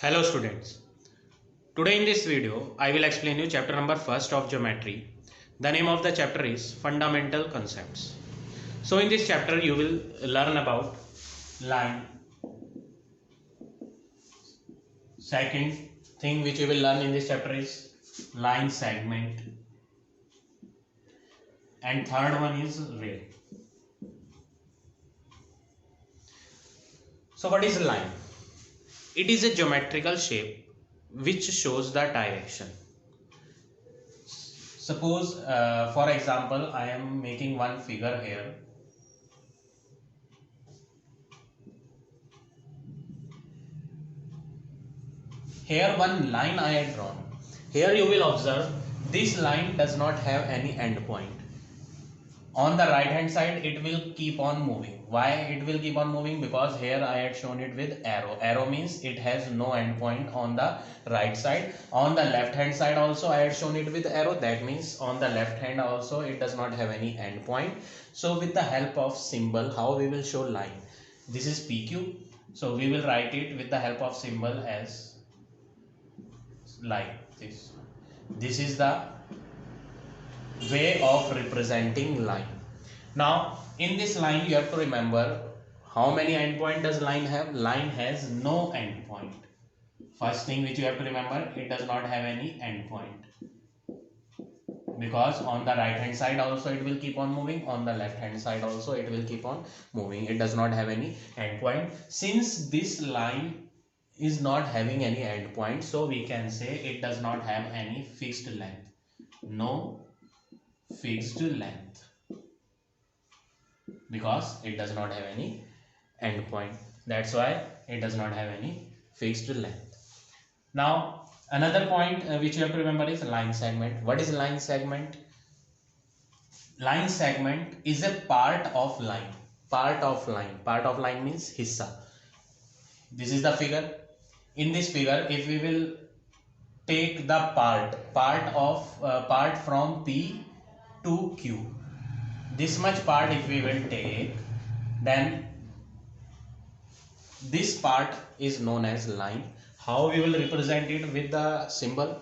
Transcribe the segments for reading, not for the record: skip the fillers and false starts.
Hello students. Today in this video I will explain you chapter number 1st of geometry. The name of the chapter is fundamental concepts. So in this chapter you will learn about line. Second thing which you will learn in this chapter is line segment, and third one is ray. So what is a line? It is a geometrical shape which shows the direction. Suppose for example I am making one figure here. Here one line I had drawn. Here you will observe this line does not have any end point. On the right hand side it will keep on moving. Why it will keep on moving? Because here I had shown it with arrow. Arrow means it has no end point on the right side. On the left hand side also I had shown it with arrow. That means on the left hand also it does not have any end point. So with the help of symbol, how we will show line? This is PQ. So we will write it with the help of symbol as like this. This is the way of representing line. Now in this line you have to remember how many endpoint does line have. Line has no endpoint. First thing which you have to remember, it does not have any endpoint, because on the right hand side also it will keep on moving, on the left hand side also it will keep on moving. It does not have any endpoint. Since this line is not having any endpoint, so we can say it does not have any fixed length. No fixed length, because it does not have any endpoint. That's why it does not have any fixed length. Now another point which you have to remember is line segment. What is line segment? Line segment is a part of line. Part of line. Part of line means hissa. This is the figure. In this figure, if we will take the part from P to Q, this much part if we will take, then this part is known as line. How we will represent it? With the symbol.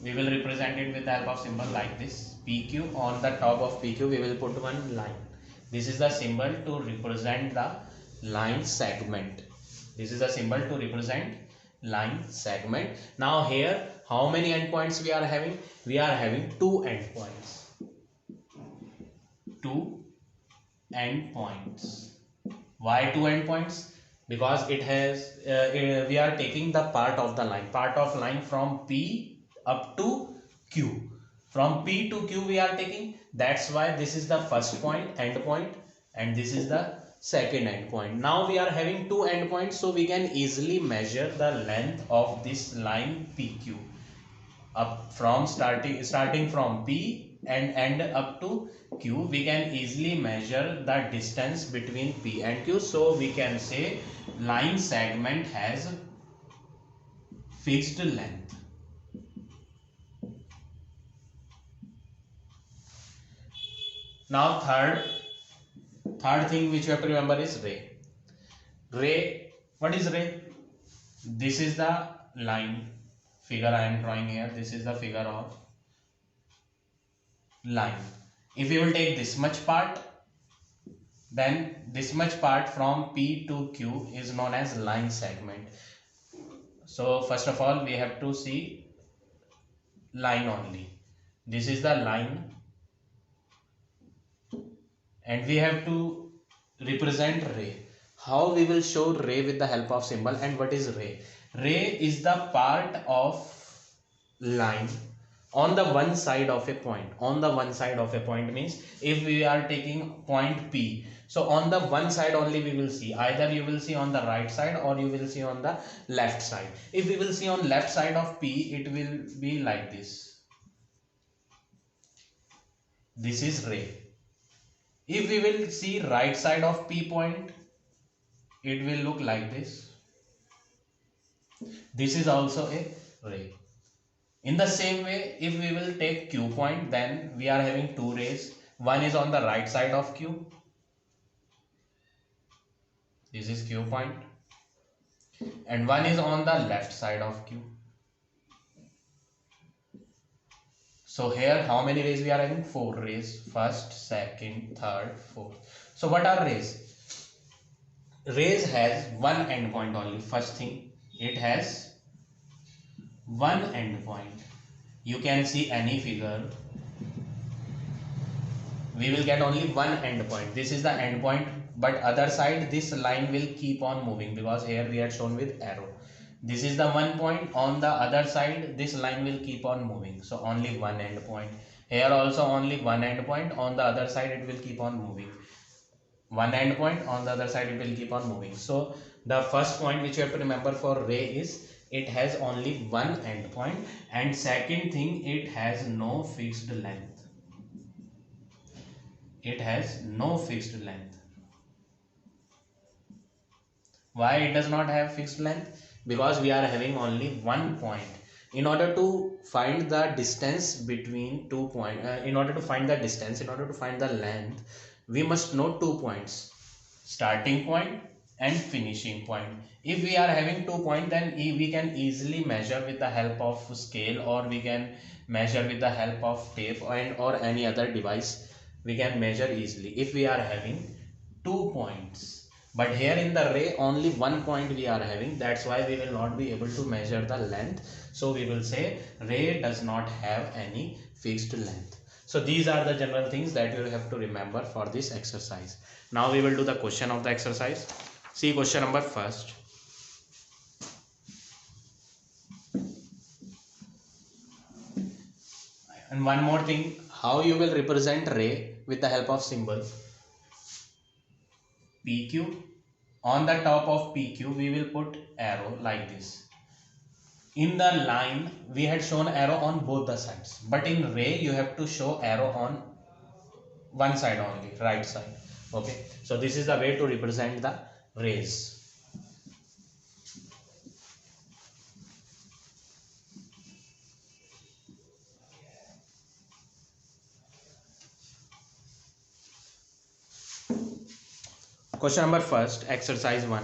We will represent it with the help of symbol like this. PQ, on the top of PQ we will put one line. This is the symbol to represent the line segment. This is the symbol to represent line segment. Now here how many endpoints we are having? We are having two endpoints. Two endpoints. Why two endpoints? Because it has we are taking the part of the line. Part of line from P up to Q. From P to Q we are taking. That's why this is the first point, end point, and this is the second end point. Now we are having two endpoints, so we can easily measure the length of this line PQ. Up from starting from P and end up to Q, we can easily measure the distance between P and Q. So we can say line segment has fixed length. Now third thing which you have to remember is ray. Ray, what is ray? This is the line figure I am drawing here. This is the figure of line. If you will take this much part, then this much part from P to Q is known as line segment. So first of all we have to see line only. This is the line, and we have to represent ray. How we will show ray? With the help of symbol. And what is ray? Ray is the part of line on the one side of a point. On the one side of a point means if we are taking point P, so on the one side only we will see. Either you will see on the right side or you will see on the left side. If we will see on left side of P, it will be like this. This is ray. If we will see right side of P point, it will look like this. This is also a ray. In the same way, if we will take Q point, then we are having two rays. One is on the right side of Q. This is Q point. and one is on the left side of Q. So here how many rays we are having? 4 rays. First, second, third, fourth. So what are rays? Rays has one endpoint only. First thing, it has one endpoint. You can see any figure. We will get only one endpoint. This is the endpoint, but other side this line will keep on moving because here we are shown with arrow. This is the one point. On the other side this line will keep on moving, so only one endpoint. Here also only one endpoint. On the other side it will keep on moving. One endpoint, on the other side it will keep on moving. So the first point which you have to remember for ray is it has only one endpoint, and second thing, it has no fixed length. It has no fixed length. Why it does not have fixed length? Because we are having only one point. In order to find the distance between 2 points, in order to find the length, we must know 2 points, starting point and finishing point. If we are having 2 points, then we can easily measure with the help of scale, or we can measure with the help of tape or any other device. We can measure easily if we are having 2 points. But here in the ray only one point we are having, that's why we will not be able to measure the length. So we will say ray does not have any fixed length. So these are the general things that you have to remember for this exercise. Now we will do the question of the exercise. See question number first. And one more thing, how you will represent ray with the help of symbol PQ. On the top of PQ we will put arrow like this. In the line we had shown arrow on both the sides, but in ray you have to show arrow on one side only, right side. Okay, so this is the way to represent the rays. Question number first, exercise 1.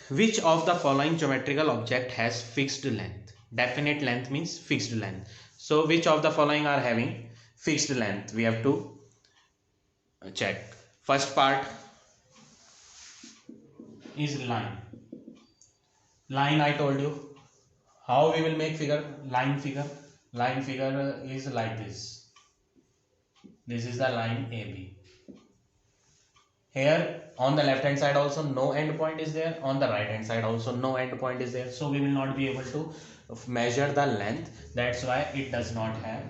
Which of the following geometrical object has fixed length? Definite length means fixed length. So which of the following are having fixed length? We have to check. First part is line. Line, I told you how we will make figure. Line figure is like this. This is the line AB. Here on the left hand side also no end point is there, on the right hand side also no end point is there, so we will not be able to measure the length. That's why it does not have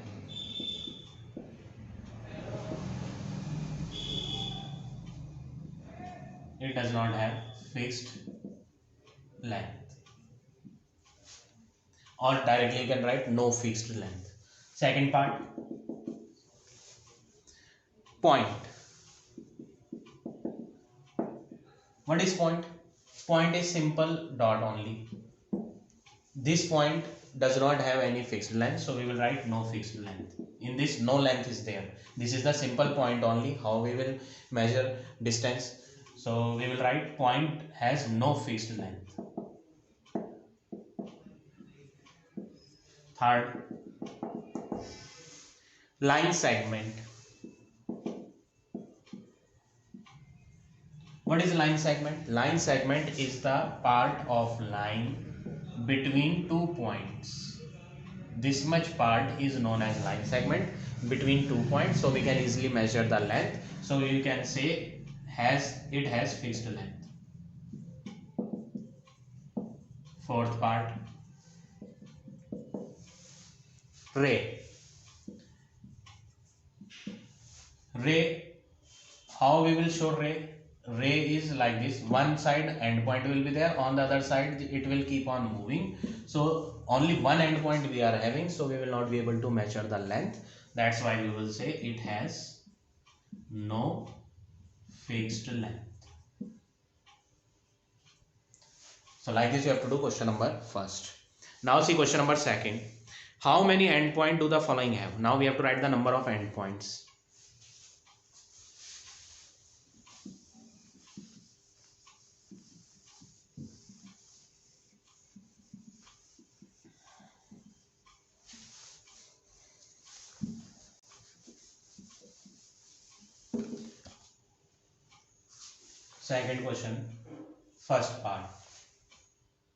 fixed length, or directly you can write no fixed length. Second part, point. What is point? Point is simple dot only. This point does not have any fixed length, so we will write no fixed length. In this no length is there. This is the simple point only. How we will measure distance? So we will write point has no fixed length. Third, line segment. What is line segment? Line segment is the part of line between 2 points. This much part is known as line segment between 2 points, so we can easily measure the length. So you can say it has fixed length. Fourth part, ray. How we will show ray? Ray is like this. One side endpoint will be there, on the other side it will keep on moving. So only one endpoint we are having, so we will not be able to measure the length. That's why we will say it has no fixed length. So like this you have to do question number first. Now see question number second. How many endpoints do the following have? Now we have to write the number of endpoints. Second question, first part.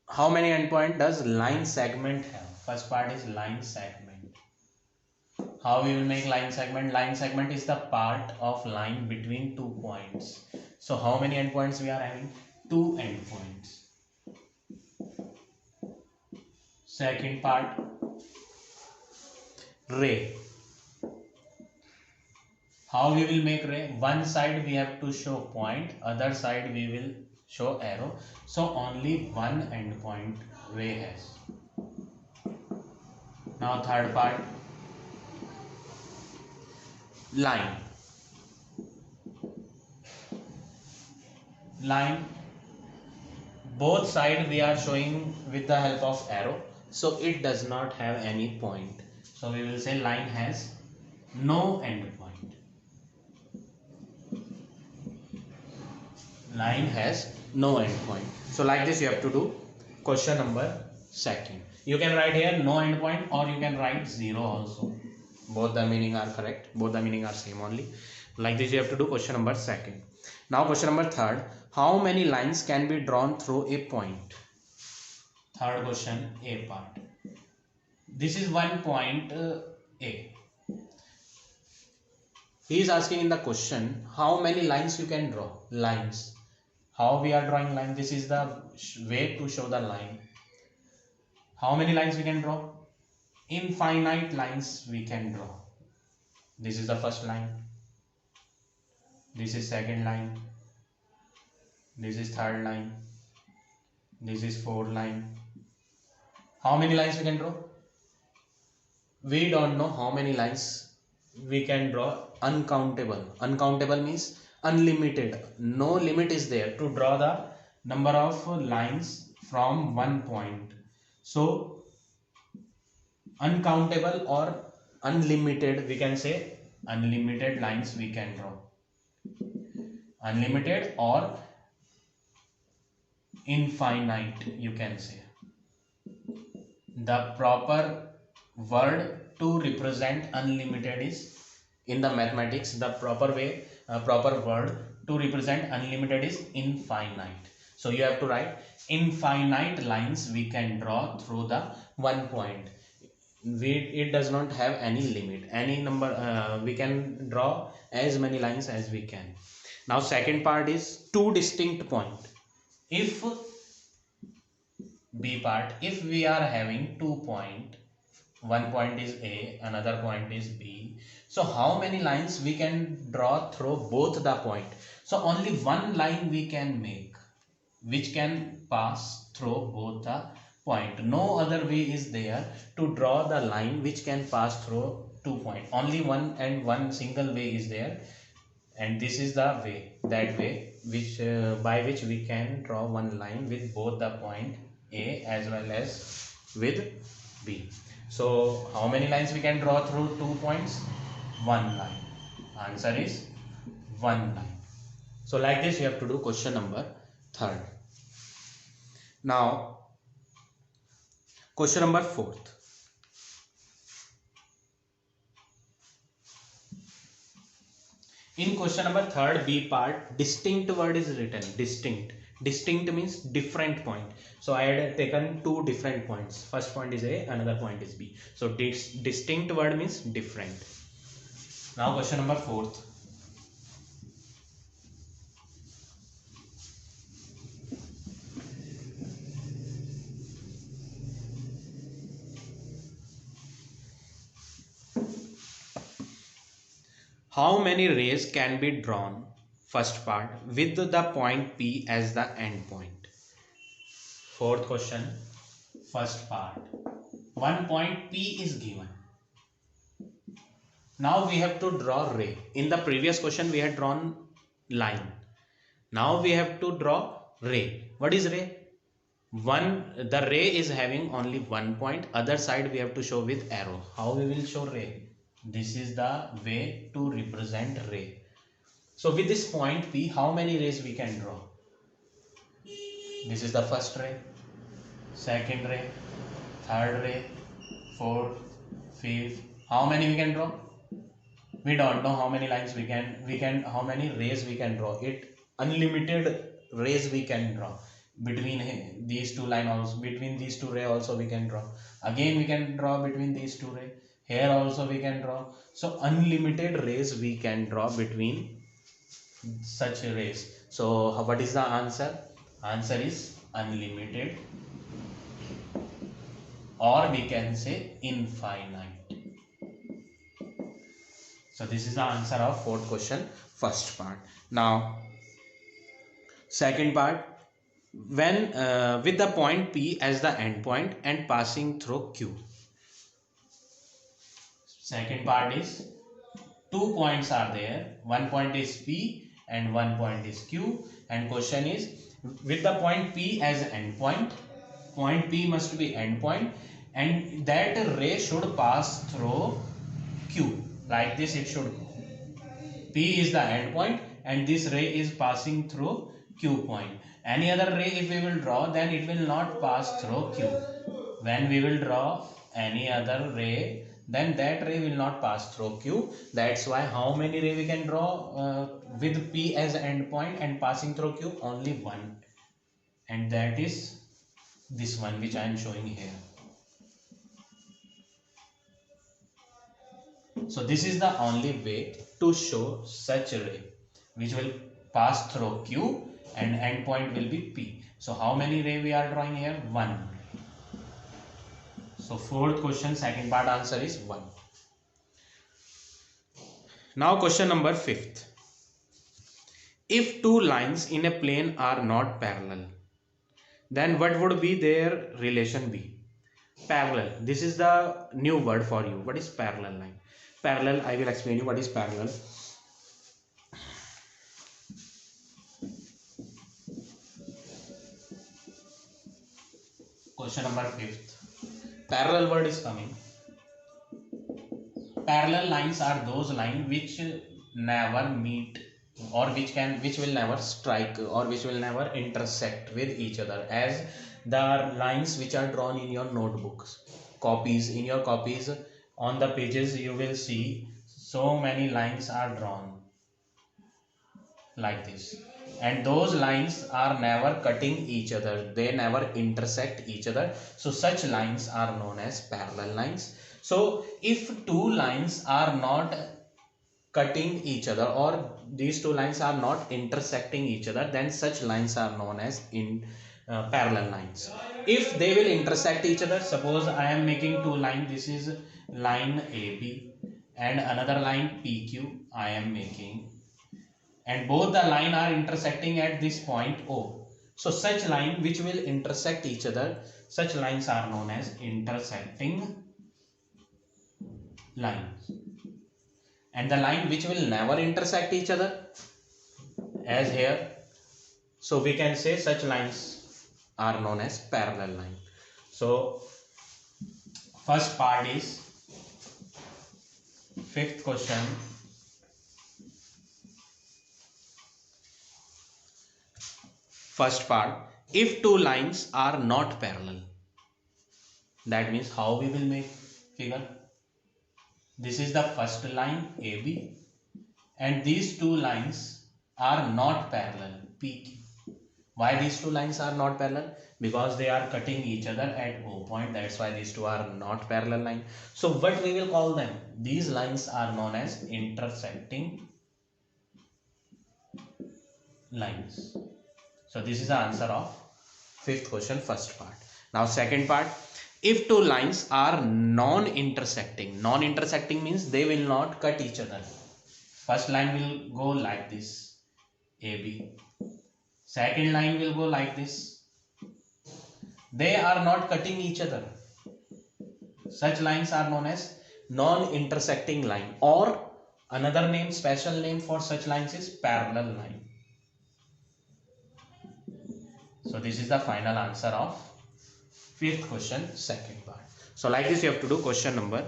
How many endpoint does line segment have? First part is line segment. How we will make line segment? Line segment is the part of line between 2 points. So how many endpoints we are having? 2 endpoints. Second part, ray. How we will make ray? One side we have to show point, other side we will show arrow. So only one endpoint ray has. Now third part, line. Line, both side we are showing with the help of arrow, so it does not have any point. So we will say line has no endpoint. Line has no endpoint. So like this you have to do question number second. You can write here no endpoint, or you can write 0 also. Both the meaning are correct. Both the meaning are same only. Like this you have to do question number second. Now question number third. How many lines can be drawn through a point? Third question, A part. This is one point A. He is asking in the question how many lines you can draw. Lines. How we are drawing line? This is the way to show the line. How many lines we can draw? Infinite lines we can draw. This is the first line. This is second line. This is third line. This is fourth line. How many lines we can draw? We don't know how many lines we can draw. Uncountable. Uncountable means unlimited. No limit is there to draw the number of lines from one point. So uncountable or unlimited, we can say unlimited lines we can draw. Unlimited or infinite, you can say. The proper word to represent unlimited is, in the mathematics, the proper way, proper word to represent unlimited is infinite. So you have to write infinite lines we can draw through the one point. It does not have any limit. Any number we can draw as many lines as we can. Now second part is two distinct points. If B part, if we are having 2 points, one point is A, another point is B, so how many lines we can draw through both the point? So only one line we can make which can pass through both the point. No other way is there to draw the line which can pass through 2 points. Only one and one single way is there, and this is the way, that way which by which we can draw one line with both the point A as well as with B. So how many lines we can draw through 2 points? One line. Answer is one line. So like this you have to do question number third. Now question number fourth. In question number third, B part, distinct word is written. Distinct. Distinct means different point. So I had taken two different points. First point is A, another point is B. So distinct word means different. Now question number fourth. How many rays can be drawn? First part, with the point P as the end point. Fourth question, first part, one point P is given. Now we have to draw ray. In the previous question we had drawn line. Now we have to draw ray. What is ray? The ray is having only one point. Other side we have to show with arrow. How we will show ray? This is the way to represent ray. So with this point P, how many rays we can draw? This is the first ray, second ray, third ray, fourth, fifth. How many we can draw? We don't know how many lines we can how many rays we can draw. It unlimited rays we can draw between these two line also, between these two ray also we can draw, again we can draw between these two ray, here also we can draw. So unlimited rays we can draw between such rays. So what is the answer? Answer is unlimited, or we can say infinite. So this is the answer of fourth question, first part. Now second part, when with the point P as the endpoint and passing through Q. Second part is 2 points are there, one point is P and one point is Q, and question is with the point P as endpoint, point P must be endpoint, and that ray should pass through Q. Like this it should, P is the endpoint and this ray is passing through Q point. Any other ray if we will draw, then it will not pass through Q. When we will draw any other ray, then that ray will not pass through Q. That's why how many ray we can draw with P as endpoint and passing through Q? Only one, and that is this one which I am showing here. So this is the only way to show such a ray which will pass through Q and endpoint will be P. So how many ray we are drawing here? One. So fourth question, second part answer is 1. Now question number 5th. If two lines in a plane are not parallel, then what would be their relation be? Parallel. This is the new word for you. What is parallel line? Parallel, I will explain you what is parallel. Question number 5th. Parallel word is coming. Parallel lines are those lines which never meet, or which will never strike, or which will never intersect with each other, as the lines which are drawn in your notebooks, copies, in your copies on the pages you will see so many lines are drawn like this, and those lines are never cutting each other, they never intersect each other. So such lines are known as parallel lines. So if two lines are not cutting each other, or these two lines are not intersecting each other, then such lines are known as parallel lines. If they will intersect each other, suppose I am making two lines, this is line AB and another line PQ I am making, and both the line are intersecting at this point O. So such line which will intersect each other, such lines are known as intersecting lines. And the line which will never intersect each other, as here, so we can say such lines are known as parallel line. So first part is 5th question. First part, if two lines are not parallel, that means how we will make figure. This is the first line AB and these two lines are not parallel, PQ. Why these two lines are not parallel? Because they are cutting each other at O point, that's why these two are not parallel line. So what we will call them? These lines are known as intersecting lines. So this is the answer of 5th question, first part. Now second part, if two lines are non-intersecting, non-intersecting means they will not cut each other. First line will go like this, AB. Second line will go like this. They are not cutting each other. Such lines are known as non-intersecting line, or another name, special name for such lines is parallel line. So this is the final answer of 5th question, second part. So like this you have to do question number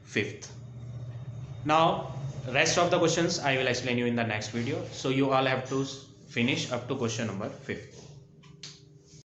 5th. Now rest of the questions I will explain you in the next video. So you all have to finish up to question number 5th.